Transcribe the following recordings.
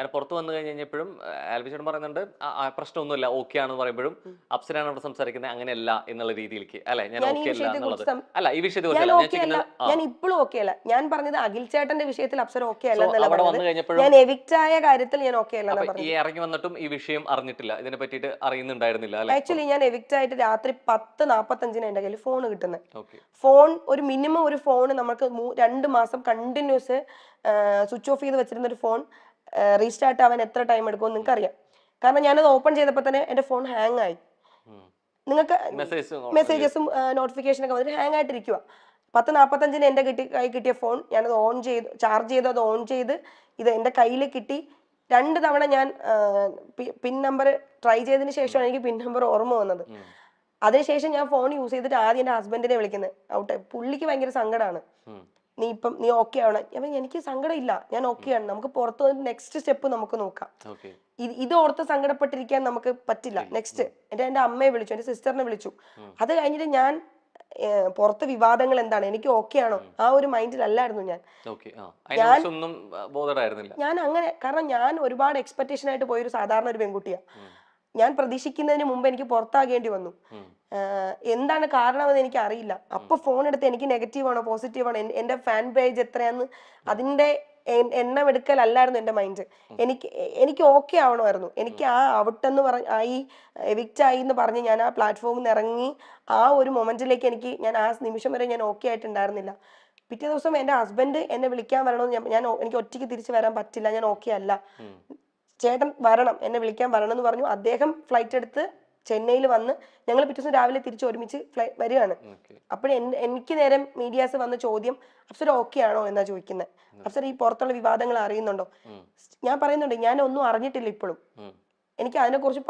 കാരണം പുറത്ത് വന്നു കഴിഞ്ഞപ്പോഴും ആൽബി ചേട്ടൻ പറയുന്നുണ്ട് പ്രശ്നമൊന്നുമില്ല, ഓക്കെ ആണെന്ന് പറയുമ്പോഴും അപ്സരയാണ് അവിടെ സംസാരിക്കുന്നത് അങ്ങനെയല്ല എന്നുള്ള രീതിയിലേക്ക്, അല്ലെ? ഞാൻ ഞാൻ ഈ ഓക്കെ അല്ല വിഷയത്തെ എന്നുള്ളത്. കുറിച്ച് അല്ല, ഈ വിഷയത്തെ ഞാൻ കുറിച്ചല്ല ഞാൻ ഓക്കെ അല്ല, ചോദിക്കുന്നത്. ഞാൻ ഇപ്പോഴും ഓക്കെ അല്ല. ഞാൻ പറഞ്ഞത് അഖിൽ ചേട്ടന്റെ വിഷയത്തിൽ അപ്സര ഓക്കെ അല്ല എന്നല്ല അവിടെ വന്നു പറഞ്ഞത്. കഴിഞ്ഞപ്പോഴും ഞാൻ എവിക്റ്റ് ആയ കാര്യത്തിൽ ഞാൻ ഓക്കെ അല്ല അപ്പൊ എന്നാ ഈ പറഞ്ഞത്. ഇറങ്ങി വന്നിട്ടും ഈ വിഷയം അറിഞ്ഞിട്ടില്ല, ഇതിനെ പറ്റിയിട്ട് അറിയുന്നുണ്ടായിരുന്നില്ല, അല്ലെ? ആക്ച്വലി ഞാൻ എവിക്റ്റ് ആയിട്ട് രാത്രി 10:45 എന്റെ കയ്യിൽ ഫോൺ കിട്ടുന്നത്. ഓക്കെ. ഫോൺ ഒരു മിനിമം ഒരു ഫോൺ നമുക്ക് 2 മാസം കണ്ടിന്യൂസ് സ്വിച്ച് ഓഫ് ചെയ്ത് വെച്ചിരുന്ന ഒരു ഫോൺ റീസ്റ്റാർട്ട് ആവാൻ എത്ര ടൈം എടുക്കുമെന്ന് നിങ്ങൾക്ക് അറിയാം. കാരണം ഞാനത് ഓപ്പൺ ചെയ്തപ്പോൾ തന്നെ എന്റെ ഫോൺ ഹാങ് ആയി. നിങ്ങൾക്ക് മെസ്സേജസും നോട്ടിഫിക്കേഷനൊക്കെ വന്നിട്ട് ഹാങ് ആയിട്ടിരിക്കുക. 10:45 എന്റെ കൈ കിട്ടിയ ഫോൺ ഞാനത് ഓൺ ചെയ്ത് ചാർജ് ചെയ്ത് അത് ഓൺ ചെയ്ത് ഇത് എന്റെ കയ്യിൽ കിട്ടി. 2 തവണ ഞാൻ പിൻ നമ്പർ ട്രൈ ചെയ്തതിന് ശേഷമാണ് എനിക്ക് പിൻ നമ്പർ ഓർമ്മ വന്നത്. അതിനുശേഷം ഞാൻ ഫോൺ യൂസ് ചെയ്തിട്ട് ആദ്യം എന്റെ ഹസ്ബൻഡിനെ വിളിക്കുന്നത്. ഔട്ട് പുള്ളിക്ക് ഭയങ്കര സങ്കടമാണ്. നീ ഓക്കെ ആവണം. അപ്പം എനിക്ക് സങ്കടം ഇല്ല, ഞാൻ ഓക്കെ ആണ്. നമുക്ക് പുറത്ത് വന്നിട്ട് നെക്സ്റ്റ് സ്റ്റെപ്പ് നമുക്ക് നോക്കാം. ഇത് ഓർത്ത് സങ്കടപ്പെട്ടിരിക്കാൻ നമുക്ക് പറ്റില്ല. നെക്സ്റ്റ് എന്റെ അമ്മയെ വിളിച്ചു, എന്റെ സിസ്റ്ററിനെ വിളിച്ചു. അത് കഴിഞ്ഞിട്ട് ഞാൻ പുറത്ത് വിവാദങ്ങൾ എന്താണ്, എനിക്ക് ഓക്കെ ആണോ, ആ ഒരു മൈൻഡിലല്ലായിരുന്നു ഞാൻ. ഞാൻ അങ്ങനെ, കാരണം ഞാൻ ഒരുപാട് എക്സ്പെക്ടേഷൻ ആയിട്ട് പോയൊരു സാധാരണ ഒരു പെൺകുട്ടിയാണ്. ഞാൻ പ്രതീക്ഷിക്കുന്നതിന് മുമ്പ് എനിക്ക് പുറത്താകേണ്ടി വന്നു. എന്താണ് കാരണമെന്ന് എനിക്ക് അറിയില്ല. അപ്പൊ ഫോൺ എടുത്ത് എനിക്ക് നെഗറ്റീവ് ആണോ പോസിറ്റീവ് ആണോ, എന്റെ ഫാൻ പേജ് എത്രയാന്ന് അതിന്റെ എണ്ണം എടുക്കലല്ലായിരുന്നു എന്റെ മൈൻഡ്. എനിക്ക് ഓക്കെ ആവണമായിരുന്നു. എനിക്ക് ആ ഔട്ടെന്ന് ആയി എവിക്റ്റ് ആയി എന്ന് പറഞ്ഞ് ഞാൻ ആ പ്ലാറ്റ്ഫോമിൽ നിന്ന് ഇറങ്ങി ആ ഒരു മൊമെന്റിലേക്ക് ഞാൻ ആ നിമിഷം വരെ ഞാൻ ഓക്കെ ആയിട്ടുണ്ടായിരുന്നില്ല. പിറ്റേ ദിവസം എന്റെ ഹസ്ബൻഡ് എന്നെ വിളിക്കാൻ വരണമെന്ന് എനിക്ക് ഒറ്റയ്ക്ക് തിരിച്ചു വരാൻ പറ്റില്ല, ഞാൻ ഓക്കെ അല്ല, ചേട്ടൻ വരണം, എന്നെ വിളിക്കാൻ വരണം എന്ന് പറഞ്ഞു. അദ്ദേഹം ഫ്ലൈറ്റ് എടുത്ത് ചെന്നൈയിൽ വന്ന് ഞങ്ങൾ പിറ്റേ ദിവസം രാവിലെ തിരിച്ച് ഒരുമിച്ച് വരികയാണ്. അപ്പോഴും എനിക്ക് നേരെ മീഡിയാസ് വന്ന ചോദ്യം, അപ്സര ഓക്കെ ആണോ എന്നാ ചോദിക്കുന്നത്. അപ്സര ഈ പുറത്തുള്ള വിവാദങ്ങൾ അറിയുന്നുണ്ടോ? ഞാൻ പറയുന്നുണ്ട്, ഞാൻ ഒന്നും അറിഞ്ഞിട്ടില്ല ഇപ്പോഴും. എനിക്ക് അതിനെക്കുറിച്ച്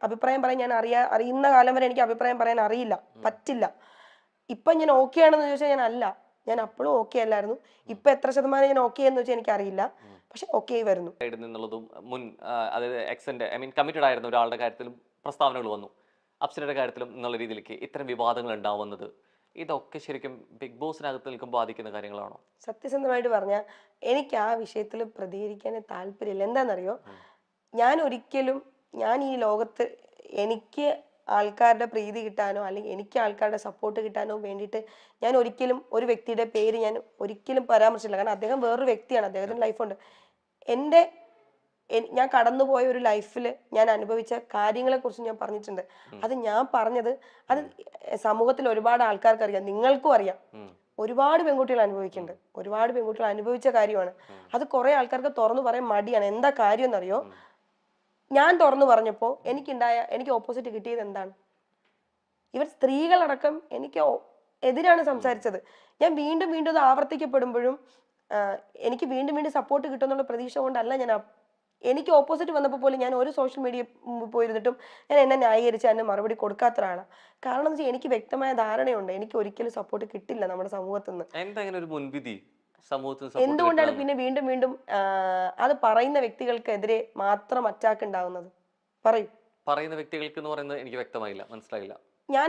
അഭിപ്രായം പറയാൻ ഞാൻ അറിയുന്ന കാലം വരെ എനിക്ക് അഭിപ്രായം പറയാൻ അറിയില്ല, പറ്റില്ല. ഇപ്പൊ ഞാൻ ഓക്കെ ആണെന്ന് ചോദിച്ചാൽ ഞാൻ അല്ല, ഞാൻ അപ്പോഴും ഓക്കെ അല്ലായിരുന്നു. ഇപ്പൊ എത്ര ശതമാനം ഞാൻ ഓക്കെ എന്ന് വെച്ചാൽ എനിക്കറിയില്ല, പക്ഷെ ഓക്കെ വരുന്നു. മുൻ അതായത് എക്സന്റെ കമ്മിറ്റഡ് ആയിരുന്ന ഒരാളുടെ കാര്യത്തിലും പ്രസ്താവനകൾ വന്നു, അപ്സരയുടെ കാര്യത്തിലും എന്നുള്ള രീതിയിലേക്ക് ഇത്തരം വിവാദങ്ങൾ ഉണ്ടാവുന്നത്, ഇതൊക്കെ ശരിക്കും ബിഗ് ബോസിനകത്ത് നിൽക്കുമ്പോൾ ബാധിക്കുന്ന കാര്യങ്ങളാണോ? സത്യസന്ധമായിട്ട് പറഞ്ഞാൽ എനിക്ക് ആ വിഷയത്തിൽ പ്രതികരിക്കാൻ താല്പര്യമില്ല. എന്താണെന്നറിയോ, ഞാൻ ഈ ലോകത്ത് എനിക്ക് ആൾക്കാരുടെ പ്രീതി കിട്ടാനോ അല്ലെങ്കിൽ എനിക്ക് ആൾക്കാരുടെ സപ്പോർട്ട് കിട്ടാനോ വേണ്ടിയിട്ട് ഞാൻ ഒരിക്കലും ഒരു വ്യക്തിയുടെ പേര് ഞാൻ ഒരിക്കലും പരാമർശിച്ചില്ല. കാരണം അദ്ദേഹം വേറൊരു വ്യക്തിയാണ്, അദ്ദേഹത്തിന് ലൈഫുണ്ട്. ഞാൻ കടന്നുപോയ ഒരു ലൈഫിൽ ഞാൻ അനുഭവിച്ച കാര്യങ്ങളെ കുറിച്ച് ഞാൻ പറഞ്ഞിട്ടുണ്ട്. അത് ഞാൻ പറഞ്ഞത് അത് സമൂഹത്തിൽ ഒരുപാട് ആൾക്കാർക്ക് അറിയാം, നിങ്ങൾക്കും അറിയാം. ഒരുപാട് പെൺകുട്ടികൾ അനുഭവിക്കുന്നുണ്ട്, ഒരുപാട് പെൺകുട്ടികൾ അനുഭവിച്ച കാര്യമാണ്. അത് കുറെ ആൾക്കാർക്ക് തുറന്നു പറയാൻ മടിയാണ്. എന്താ കാര്യം എന്നറിയോ, ഞാൻ തുറന്നു പറഞ്ഞപ്പോൾ എനിക്ക് ഓപ്പോസിറ്റ് കിട്ടിയത് എന്താണ്? ഇവർ സ്ത്രീകളടക്കം എനിക്ക് എതിരാണ് സംസാരിച്ചത്. ഞാൻ വീണ്ടും വീണ്ടും അത് ആവർത്തിക്കപ്പെടുമ്പോഴും എനിക്ക് വീണ്ടും വീണ്ടും സപ്പോർട്ട് കിട്ടുമെന്നുള്ള പ്രതീക്ഷ കൊണ്ടല്ല എനിക്ക് ഓപ്പോസിറ്റ് വന്നപ്പോൾ പോലും ഞാൻ ഒരു സോഷ്യൽ മീഡിയ പോയിരുന്നിട്ടും ഞാൻ എന്നെ ന്യായീകരിച്ച് അതിന് മറുപടി കൊടുക്കാത്ത ഒരാളാണ്. കാരണം എന്ന് വെച്ചാൽ എനിക്ക് വ്യക്തമായ ധാരണയുണ്ട് എനിക്ക് ഒരിക്കലും സപ്പോർട്ട് കിട്ടില്ല നമ്മുടെ സമൂഹത്തിൽ നിന്ന്. എന്തുകൊണ്ടാണ് പിന്നെ വീണ്ടും വീണ്ടും അത് പറയുന്ന വ്യക്തികൾക്കെതിരെ മാത്രം അറ്റാക്ക് ഉണ്ടാവുന്നത്? പറയുന്ന വ്യക്തികൾക്ക് എന്ന് പറയുന്നത് എനിക്ക് വ്യക്തമായില്ല, മനസ്സിലായില്ല. ഞാൻ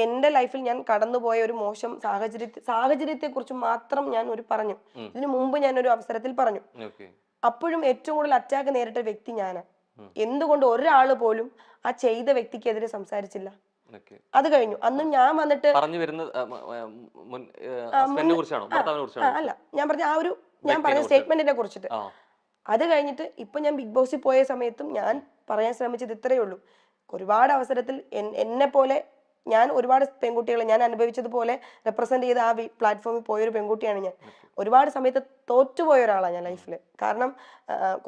എന്റെ ലൈഫിൽ ഞാൻ കടന്നുപോയ ഒരു മോശം സാഹചര്യത്തെ കുറിച്ച് മാത്രം ഞാൻ പറഞ്ഞു. ഇതിനു മുമ്പ് ഞാൻ ഒരു അവസരത്തിൽ പറഞ്ഞു. അപ്പോഴും ഏറ്റവും കൂടുതൽ അറ്റാക്ക് നേരിട്ട വ്യക്തി ഞാനാ. എന്തുകൊണ്ട് ഒരാള് പോലും ആ ചെയ്ത വ്യക്തിക്കെതിരെ സംസാരിച്ചില്ല? അത് കഴിഞ്ഞു. അന്ന് ഞാൻ വന്നിട്ട് അല്ല, ഞാൻ പറഞ്ഞ സ്റ്റേറ്റ്മെന്റിനെ കുറിച്ചിട്ട്. അത് കഴിഞ്ഞിട്ട് ഇപ്പൊ ഞാൻ ബിഗ് ബോസിൽ പോയ സമയത്തും ഞാൻ പറയാൻ ശ്രമിച്ചത് ഇത്രയേ ഉള്ളൂ. ഒരുപാട് അവസരത്തിൽ എന്നെ പോലെ ഞാൻ ഒരുപാട് പെൺകുട്ടികളെ ഞാൻ അനുഭവിച്ചതുപോലെ റെപ്രസെന്റ് ചെയ്ത് ആ പ്ലാറ്റ്ഫോമിൽ പോയൊരു പെൺകുട്ടിയാണ് ഞാൻ. ഒരുപാട് സമയത്ത് തോറ്റുപോയ ഒരാളാണ് ഞാൻ ലൈഫിൽ. കാരണം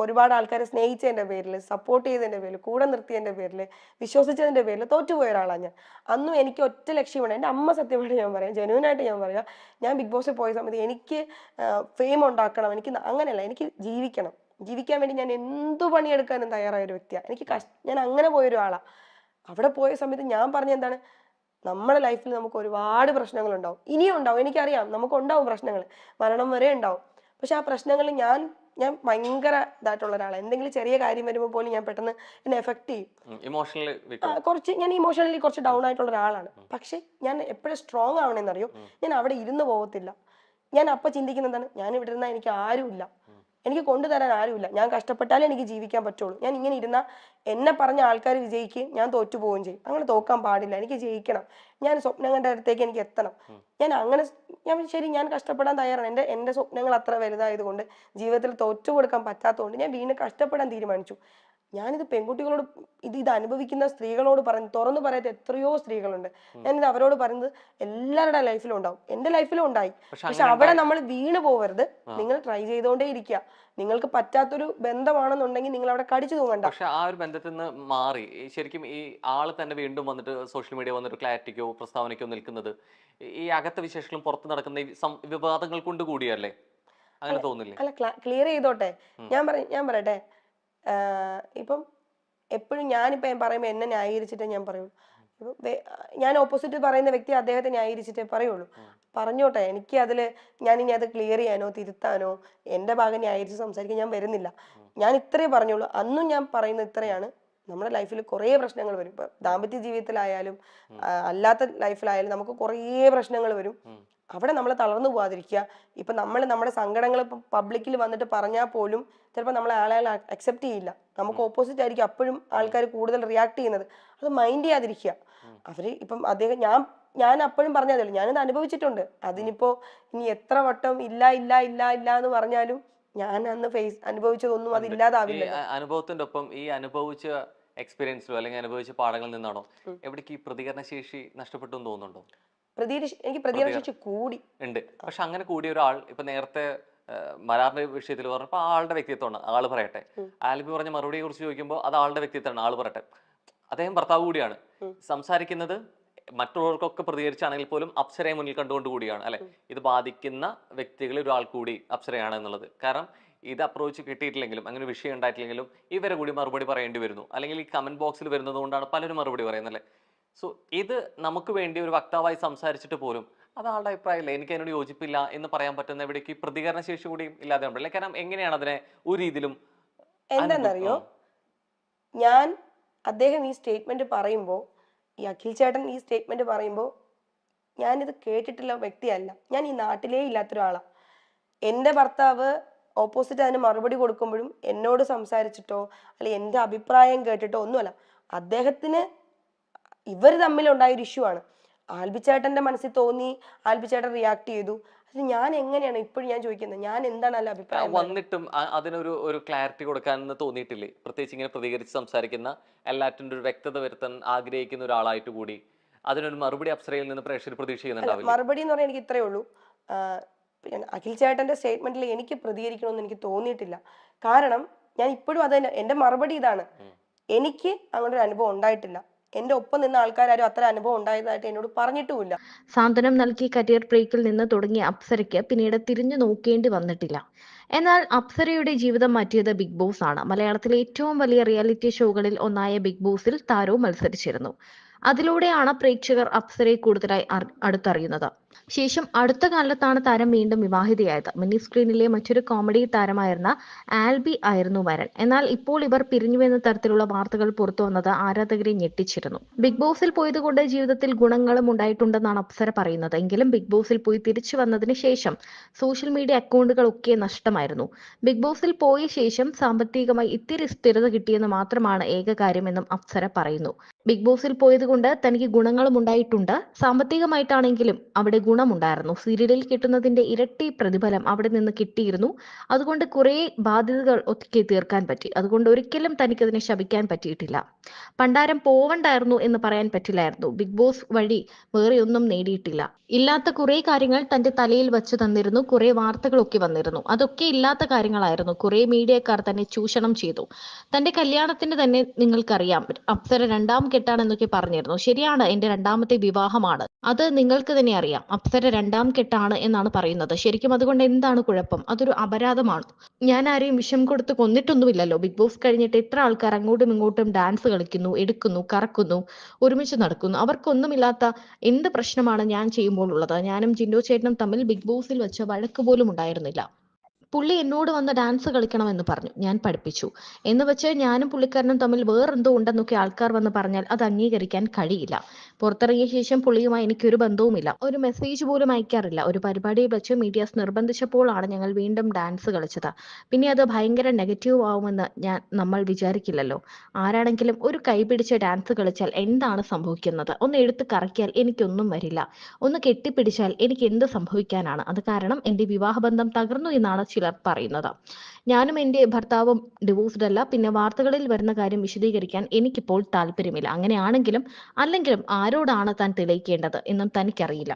ഒരുപാട് ആൾക്കാരെ സ്നേഹിച്ചതിന്റെ പേരിൽ, സപ്പോർട്ട് ചെയ്തതിന്റെ പേരിൽ, കൂടെ നിർത്തിയതിന്റെ പേരിൽ, വിശ്വസിച്ചതിന്റെ പേരിൽ തോറ്റുപോയ ഒരാളാണ് ഞാൻ. അന്നും എനിക്ക് ഒറ്റ ലക്ഷ്യമാണ്. എൻ്റെ അമ്മ സത്യമായിട്ട് ഞാൻ പറയാം, ജെന്യൂനായിട്ട് ഞാൻ പറയാം, ഞാൻ ബിഗ് ബോസിൽ പോയ സമയത്ത് എനിക്ക് ഫെയിം ഉണ്ടാക്കണം, എനിക്ക് അങ്ങനെയല്ല, എനിക്ക് ജീവിക്കാൻ വേണ്ടി ഞാൻ എന്തു പണിയെടുക്കാനും തയ്യാറായ ഒരു വ്യക്തിയാണ്. ഞാൻ അങ്ങനെ പോയൊരു ആളാണ്. അവിടെ പോയ സമയത്ത് ഞാൻ പറഞ്ഞ എന്താണ്, നമ്മുടെ ലൈഫിൽ നമുക്ക് ഒരുപാട് പ്രശ്നങ്ങളുണ്ടാവും, ഇനിയും ഉണ്ടാവും, എനിക്കറിയാം, നമുക്കുണ്ടാവും പ്രശ്നങ്ങൾ, മരണം വരെ ഉണ്ടാവും. പക്ഷെ ആ പ്രശ്നങ്ങൾ ഞാൻ ഭയങ്കര ഇതായിട്ടുള്ള ഒരാളാണ്. എന്തെങ്കിലും ചെറിയ കാര്യം വരുമ്പോൾ പോലും ഞാൻ പെട്ടെന്ന് എന്നെ എഫക്ട് ചെയ്യും. ഞാൻ ഇമോഷണലി കുറച്ച് ഡൗൺ ആയിട്ടുള്ള ഒരാളാണ്. പക്ഷെ ഞാൻ എപ്പോഴും സ്ട്രോങ് ആവണമെന്നറിയോ, ഞാൻ അവിടെ ഇരുന്ന് പോകത്തില്ല. ഞാൻ അപ്പൊ ചിന്തിക്കുന്ന എന്താണ്, ഞാൻ ഇവിടെ ഇരുന്നാൽ എനിക്ക് ആരുമില്ല, എനിക്ക് കൊണ്ടുതരാൻ ആരുമില്ല. ഞാൻ കഷ്ടപ്പെട്ടാലേ എനിക്ക് ജീവിക്കാൻ പറ്റുള്ളൂ. ഞാൻ ഇങ്ങനെ ഇരുന്നാൽ എന്നെ പറഞ്ഞ ആൾക്കാർ വിജയിക്കുകയും ഞാൻ തോറ്റു പോവുകയും ചെയ്യും. അങ്ങനെ തോക്കാൻ പാടില്ല. എനിക്ക് ജയിക്കണം. ഞാൻ സ്വപ്നം കണ്ട അടുത്തേക്ക് എനിക്ക് എത്തണം. ശരി, ഞാൻ കഷ്ടപ്പെടാൻ തയ്യാറാണ്. എൻ്റെ സ്വപ്നങ്ങൾ അത്ര വലുതായതുകൊണ്ട്, ജീവിതത്തിൽ തോറ്റു കൊടുക്കാൻ പറ്റാത്തതുകൊണ്ട് ഞാൻ വീണ്ടും കഷ്ടപ്പെടാൻ തീരുമാനിച്ചു. ഞാനിത് പെൺകുട്ടികളോട്, ഇത് അനുഭവിക്കുന്ന സ്ത്രീകളോട് തുറന്നു പറയാത്ത എത്രയോ സ്ത്രീകളുണ്ട്. ഞാനിത് അവരോട് പറയുന്നത് എല്ലാവരുടെ ലൈഫിലും ഉണ്ടാവും. എൻ്റെ ലൈഫിലും ഉണ്ടായി. പക്ഷെ അവിടെ നമ്മൾ വീണ് പോവരുത്. നിങ്ങൾ ട്രൈ ചെയ്തുകൊണ്ടേ ഇരിക്കുക. നിങ്ങൾക്ക് പറ്റാത്തൊരു ബന്ധമാണെന്നുണ്ടെങ്കിൽ നിങ്ങൾ അവിടെ കടിച്ചു തൂങ്ങണ്ട. പക്ഷെ ആ ഒരു ബന്ധത്തിൽ നിന്ന് മാറി ശരിക്കും ഈ ആള് തന്നെ വീണ്ടും വന്നിട്ട് സോഷ്യൽ മീഡിയ വന്നിട്ട് ക്ലാരിറ്റിക്കോ പ്രസ്താവനയ്ക്കോ നിൽക്കുന്നത് ഈ അകത്ത വിശേഷങ്ങളും പുറത്ത് നടക്കുന്ന ഈ വിവാദങ്ങൾ കൊണ്ട് കൂടിയല്ലേ? അങ്ങനെ തോന്നില്ലേ? അല്ല, ക്ലിയർ ചെയ്തോട്ടെ. ഞാൻ പറയട്ടെ. ഇപ്പം എപ്പോഴും ഞാനിപ്പം പറയുമ്പോൾ എന്നെ ന്യായീകരിച്ചിട്ടേ ഞാൻ പറയുള്ളൂ. ഞാൻ ഓപ്പോസിറ്റ് പറയുന്ന വ്യക്തി അദ്ദേഹത്തെ ന്യായീകരിച്ചിട്ടേ പറയുള്ളൂ. പറഞ്ഞോട്ടെ. എനിക്ക് ഞാനിനി അത് ക്ലിയർ ചെയ്യാനോ തിരുത്താനോ എൻ്റെ ഭാഗം ന്യായീകരിച്ച് സംസാരിക്കാൻ ഞാൻ വരുന്നില്ല. ഞാൻ ഇത്രേ പറഞ്ഞോളൂ. അന്നും ഞാൻ പറയുന്നത് ഇത്രയാണ്. നമ്മുടെ ലൈഫിൽ കുറേ പ്രശ്നങ്ങൾ വരും. ഇപ്പൊ ദാമ്പത്യ ജീവിതത്തിലായാലും അല്ലാത്ത ലൈഫിലായാലും നമുക്ക് കുറേ പ്രശ്നങ്ങൾ വരും. അവിടെ നമ്മൾ തളർന്നു പോകാതിരിക്കുക. ഇപ്പൊ നമ്മുടെ സങ്കടങ്ങൾ ഇപ്പൊ പബ്ലിക്കിൽ വന്നിട്ട് പറഞ്ഞാൽ പോലും ചിലപ്പോൾ നമ്മളെ ആളെ അക്സെപ്റ്റ് ചെയ്യില്ല. നമുക്ക് ഓപ്പോസിറ്റ് ആയിരിക്കും അപ്പോഴും ആൾക്കാർ കൂടുതൽ റിയാക്ട് ചെയ്യുന്നത്. അത് മൈൻഡ് ചെയ്യാതിരിക്കുക. ഇപ്പം അദ്ദേഹം ഞാൻ അപ്പോഴും പറഞ്ഞതല്ലോ, ഞാനിത് അനുഭവിച്ചിട്ടുണ്ട്. അതിനിപ്പോ ഇനി എത്ര വട്ടം ഇല്ല ഇല്ല ഇല്ല ഇല്ല എന്ന് പറഞ്ഞാലും ഞാൻ അന്ന് അനുഭവിച്ചതൊന്നും അത് ഇല്ലാതാവില്ല. അനുഭവത്തിന്റെ ഒപ്പം ഈ അനുഭവിച്ച എക്സ്പീരിയൻസിലോ അല്ലെങ്കിൽ അനുഭവിച്ച പാഠങ്ങളിൽ നിന്നാണോ എവിടേക്ക് ഈ പ്രതികരണ ശേഷി നഷ്ടപ്പെട്ടു എന്ന് തോന്നുന്നുണ്ടോ? എനിക്ക് പ്രതികരണ ശേഷി കൂടി ഉണ്ട്. പക്ഷെ അങ്ങനെ കൂടിയ ഒരാൾ ഇപ്പൊ നേരത്തെ മരാറിന്റെ വിഷയത്തിൽ പറഞ്ഞപ്പോ ആളുടെ വ്യക്തിത്വമാണ്. ആള് പറയട്ടെ. ആൽബി പറഞ്ഞ മറുപടിയെ കുറിച്ച് ചോദിക്കുമ്പോൾ അത് ആളുടെ വ്യക്തിത്വമാണ്. ആള് പറയട്ടെ. അദ്ദേഹം ഭർത്താവ് കൂടിയാണ്. സംസാരിക്കുന്നത് മറ്റുള്ളവർക്കൊക്കെ പ്രതികരിച്ചാണെങ്കിൽ പോലും അപ്സരയെ മുന്നിൽ കണ്ടുകൊണ്ട് കൂടിയാണ് അല്ലെ. ഇത് ബാധിക്കുന്ന വ്യക്തികളിൽ ഒരാൾ കൂടി അപ്സരയാണ് എന്നുള്ളത്. കാരണം ഇത് അപ്രോച്ച് കിട്ടിയിട്ടില്ലെങ്കിലും അങ്ങനെ വിഷയം ഉണ്ടായിട്ടില്ലെങ്കിലും ഇവരെ കൂടി മറുപടി പറയേണ്ടി വരുന്നു. അല്ലെങ്കിൽ ഈ കമന്റ് ബോക്സിൽ വരുന്നത് കൊണ്ടാണ് പലരും മറുപടി പറയുന്നത് അല്ലെ. സോ ഇത് നമുക്ക് വേണ്ടി ഒരു വക്താവായി സംസാരിച്ചിട്ട് പോലും അത് ആളുടെ അഭിപ്രായമില്ല, എനിക്ക് അതിനോട് യോജിപ്പില്ല എന്ന് പറയാൻ പറ്റുന്ന എവിടേക്ക് പ്രതികരണ ശേഷി കൂടിയും ഇല്ലാതെ ഉണ്ടല്ലേ. കാരണം എങ്ങനെയാണ് അതിനെ ഒരു രീതിയിലും എന്താണെന്നറിയോ, അദ്ദേഹം ഈ സ്റ്റേറ്റ്മെന്റ് പറയുമ്പോൾ, ഈ അഖിൽ ചേട്ടൻ ഈ സ്റ്റേറ്റ്മെന്റ് പറയുമ്പോൾ ഞാനിത് കേട്ടിട്ടുള്ള വ്യക്തിയല്ല. ഞാൻ ഈ നാട്ടിലേ ഇല്ലാത്തൊരാളാണ്. എൻ്റെ ഭർത്താവ് ഓപ്പോസിറ്റ് അതിന് മറുപടി കൊടുക്കുമ്പോഴും എന്നോട് സംസാരിച്ചിട്ടോ അല്ലെങ്കിൽ എൻ്റെ അഭിപ്രായം കേട്ടിട്ടോ ഒന്നുമല്ല. അദ്ദേഹത്തിന് ഇവർ തമ്മിലുണ്ടായൊരു ഇഷ്യൂ ആണ്. ആൽബിച്ചേട്ടന്റെ മനസ്സിൽ തോന്നി, ആൽബിച്ചേട്ടൻ റിയാക്ട് ചെയ്തു. ഞാൻ എങ്ങനെയാണ് ഇപ്പോഴും ഞാൻ ചോദിക്കുന്നത്, ഞാൻ എന്താണ് അല്ല അഭിപ്രായം വന്നിട്ടും അതിനൊരു ക്ലാരിറ്റി കൊടുക്കാനെന്ന് തോന്നിയിട്ടില്ലേ? പ്രത്യേകിച്ച് ഇങ്ങനെ പ്രതികരിച്ച് സംസാരിക്കുന്ന എല്ലാറ്റിൻ്റെ ഒരു വ്യക്തത വരുത്താൻ ആഗ്രഹിക്കുന്ന ഒരാളായിട്ട് കൂടി അതിനൊരു മറുപടി അപ്സരയിൽ നിന്ന് പ്രേക്ഷകർ പ്രതീക്ഷ ചെയ്യുന്നുണ്ടാവില്ല. മറുപടി എന്ന് പറഞ്ഞാൽ എനിക്ക് ഇത്രയേ ഉള്ളൂ. അഖിൽ ചേട്ടന്റെ സ്റ്റേറ്റ്മെന്റിൽ എനിക്ക് പ്രതികരിക്കണമെന്ന് എനിക്ക് തോന്നിയിട്ടില്ല. കാരണം ഞാൻ ഇപ്പോഴും അത് തന്നെ, എന്റെ മറുപടി ഇതാണ്. എനിക്ക് അങ്ങനെ ഒരു അനുഭവം ഉണ്ടായിട്ടില്ല. എന്റെ ഒപ്പം നിന്ന ആൾക്കാരും അത്ര അനുഭവം ഉണ്ടായതായിട്ട് എന്നോട് പറഞ്ഞിട്ടുമില്ല. സാന്ത്വനം നൽകി കരിയർ ബ്രേക്കിൽ നിന്ന് തുടങ്ങിയ അപ്സരയ്ക്ക് പിന്നീട് തിരിഞ്ഞു നോക്കേണ്ടി വന്നിട്ടില്ല. എന്നാൽ അപ്സരയുടെ ജീവിതം മാറ്റിയത് ബിഗ് ബോസ് ആണ്. മലയാളത്തിലെ ഏറ്റവും വലിയ റിയാലിറ്റി ഷോകളിൽ ഒന്നായ ബിഗ് ബോസിൽ താരവും മത്സരിച്ചിരുന്നു. അതിലൂടെയാണ് പ്രേക്ഷകർ അപ്സരയെ കൂടുതലായി അടുത്തറിയുന്നത്. ശേഷം അടുത്ത കാലത്താണ് താരം വീണ്ടും വിവാഹിതയായത്. മിനി സ്ക്രീനിലെ മറ്റൊരു കോമഡി താരമായിരുന്ന ആൽബി ആയിരുന്നു വരൻ. എന്നാൽ ഇപ്പോൾ ഇവർ പിരിഞ്ഞുവെന്ന തരത്തിലുള്ള വാർത്തകൾ പുറത്തു വന്നത് ആരാധകരെ ഞെട്ടിച്ചിരുന്നു. ബിഗ് ബോസിൽ പോയതുകൊണ്ട് ജീവിതത്തിൽ ഗുണങ്ങളും ഉണ്ടായിട്ടുണ്ടെന്നാണ് അപ്സര പറയുന്നത്. എങ്കിലും ബിഗ് ബോസിൽ പോയി തിരിച്ചു വന്നതിന് ശേഷം സോഷ്യൽ മീഡിയ അക്കൗണ്ടുകളൊക്കെ നഷ്ടമായിരുന്നു. ബിഗ് ബോസിൽ പോയ ശേഷം സാമ്പത്തികമായി ഇത്തിരി സ്ഥിരത കിട്ടിയെന്ന് മാത്രമാണ് ഏക കാര്യമെന്നും അപ്സര പറയുന്നു. ബിഗ് ബോസിൽ പോയതുകൊണ്ട് തനിക്ക് ഗുണങ്ങളും ഉണ്ടായിട്ടുണ്ട്. സാമ്പത്തികമായിട്ടാണെങ്കിലും അവിടെ ഗുണമുണ്ടായിരുന്നു. സീരിയലിൽ കിട്ടുന്നതിന്റെ ഇരട്ടി പ്രതിഫലം അവിടെ നിന്ന് കിട്ടിയിരുന്നു. അതുകൊണ്ട് കുറെ ബാധ്യതകൾ ഒതുക്കി തീർക്കാൻ പറ്റി. അതുകൊണ്ട് ഒരിക്കലും തനിക്കതിനെ ശപിക്കാൻ പറ്റിയിട്ടില്ല. പണ്ടാരം പോവണ്ടായിരുന്നു എന്ന് പറയാൻ പറ്റില്ലായിരുന്നു. ബിഗ് ബോസ് വഴി വേറെ ഒന്നും നേടിയിട്ടില്ല. ഇല്ലാത്ത കുറെ കാര്യങ്ങൾ തന്റെ തലയിൽ വെച്ച് തന്നിരുന്നു. കുറെ വാർത്തകളൊക്കെ വന്നിരുന്നു. അതൊക്കെ ഇല്ലാത്ത കാര്യങ്ങളായിരുന്നു. കുറെ മീഡിയക്കാർ തന്നെ ചൂഷണം ചെയ്തു. തന്റെ കല്യാണത്തിന് തന്നെ നിങ്ങൾക്കറിയാം, അപ്സര രണ്ടാം കെട്ടാണെന്നൊക്കെ പറഞ്ഞിരുന്നു. ശരിയാണ്, എന്റെ രണ്ടാമത്തെ വിവാഹമാണ്. അത് നിങ്ങൾക്ക് തന്നെ അറിയാം. അപ്സര രണ്ടാം കെട്ടാണ് എന്നാണ് പറയുന്നത്. ശരിക്കും അതുകൊണ്ട് എന്താണ് കുഴപ്പം? അതൊരു അപരാധമാണ്. ഞാൻ ആരെയും വിഷം കൊടുത്ത് കൊന്നിട്ടൊന്നുമില്ലല്ലോ. ബിഗ് ബോസ് കഴിഞ്ഞിട്ട് എത്ര ആൾക്കാർ അങ്ങോട്ടും ഇങ്ങോട്ടും ഡാൻസ് കളിക്കുന്നു, എടുക്കുന്നു, കറക്കുന്നു, ഒരുമിച്ച് നടക്കുന്നു. അവർക്കൊന്നുമില്ലാത്ത എന്ത് പ്രശ്നമാണ് ഞാൻ ചെയ്യുമ്പോൾ ഉള്ളത്? ഞാനും ജിൻഡോ ചേട്ടനും തമ്മിൽ ബിഗ് ബോസിൽ വെച്ച് വഴക്ക് പോലും ഉണ്ടായിരുന്നില്ല. പുള്ളി എന്നോട് വന്ന് ഡാൻസ് കളിക്കണമെന്ന് പറഞ്ഞു. ഞാൻ പഠിപ്പിച്ചു. എന്ന് വെച്ച് ഞാനും പുള്ളിക്കാരനും തമ്മിൽ വേറെന്തോ ഉണ്ടെന്നൊക്കെ ആൾക്കാർ വന്ന് പറഞ്ഞാൽ അത് അംഗീകരിക്കാൻ കഴിയില്ല. പുറത്തിറങ്ങിയ ശേഷം പുള്ളിയുമായി എനിക്കൊരു ബന്ധവുമില്ല. ഒരു മെസ്സേജ് പോലും അയക്കാറില്ല. ഒരു പരിപാടിയിൽ വെച്ച് മീഡിയാസ് നിർബന്ധിച്ചപ്പോഴാണ് ഞങ്ങൾ വീണ്ടും ഡാൻസ് കളിച്ചത്. പിന്നെ അത് ഭയങ്കര നെഗറ്റീവ് ആവുമെന്ന് നമ്മൾ വിചാരിക്കില്ലല്ലോ. ആരാണെങ്കിലും ഒരു കൈ പിടിച്ച് ഡാൻസ് കളിച്ചാൽ എന്താണ് സംഭവിക്കുന്നത്? ഒന്ന് എടുത്ത് കറക്കിയാൽ എനിക്കൊന്നും വരില്ല. ഒന്ന് കെട്ടിപ്പിടിച്ചാൽ എനിക്ക് എന്ത് സംഭവിക്കാനാണ്? അത് കാരണം എൻ്റെ വിവാഹബന്ധം തകർന്നു എന്നാണ് ചിലർ പറയുന്നത്. ഞാനും എൻ്റെ ഭർത്താവും ഡിവോഴ്സ്ഡ് അല്ല. പിന്നെ വാർത്തകളിൽ വരുന്ന കാര്യം വിശദീകരിക്കാൻ എനിക്കിപ്പോൾ താല്പര്യമില്ല. അങ്ങനെയാണെങ്കിലും അല്ലെങ്കിലും ആരോടാണ് താൻ തെളിയിക്കേണ്ടത് എന്നും തനിക്കറിയില്ല.